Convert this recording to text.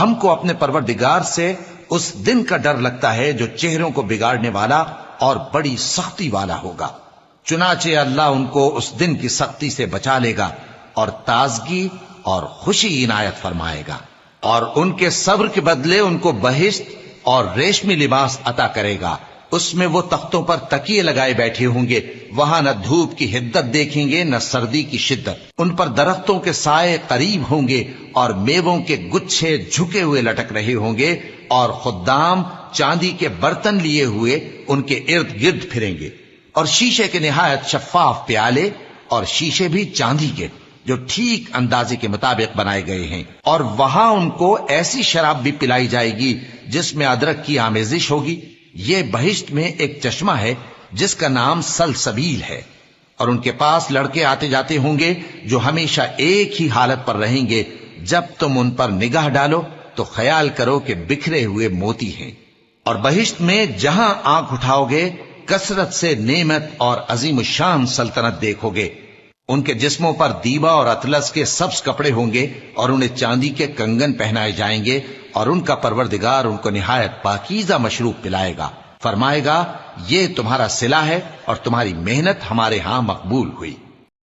ہم کو اپنے پروردگار سے اس دن کا ڈر لگتا ہے جو چہروں کو بگاڑنے والا اور بڑی سختی والا ہوگا۔ چنانچہ اللہ ان کو اس دن کی سختی سے بچا لے گا اور تازگی اور خوشی عنایت فرمائے گا، اور ان کے صبر کے بدلے ان کو بہشت اور ریشمی لباس عطا کرے گا۔ اس میں وہ تختوں پر تکیے لگائے بیٹھے ہوں گے، وہاں نہ دھوپ کی حدت دیکھیں گے نہ سردی کی شدت۔ ان پر درختوں کے سائے قریب ہوں گے اور میووں کے گچھے جھکے ہوئے لٹک رہے ہوں گے، اور خدام چاندی کے برتن لیے ہوئے ان کے ارد گرد پھریں گے، اور شیشے کے نہایت شفاف پیالے، اور شیشے بھی چاندی کے جو ٹھیک اندازے کے مطابق بنائے گئے ہیں۔ اور وہاں ان کو ایسی شراب بھی پلائی جائے گی جس میں ادرک کی آمیزش ہوگی۔ یہ بہشت میں ایک چشمہ ہے جس کا نام سلسبیل ہے، اور ان کے پاس لڑکے آتے جاتے ہوں گے جو ہمیشہ ایک ہی حالت پر رہیں گے۔ جب تم ان پر نگاہ ڈالو تو خیال کرو کہ بکھرے ہوئے موتی ہیں۔ اور بہشت میں جہاں آنکھ اٹھاؤ گے کثرت سے نعمت اور عظیم الشان سلطنت دیکھو گے۔ ان کے جسموں پر دیبا اور اطلس کے سبز کپڑے ہوں گے، اور انہیں چاندی کے کنگن پہنائے جائیں گے، اور ان کا پروردگار ان کو نہایت پاکیزہ مشروب پلائے گا، فرمائے گا یہ تمہارا صلہ ہے اور تمہاری محنت ہمارے ہاں مقبول ہوئی۔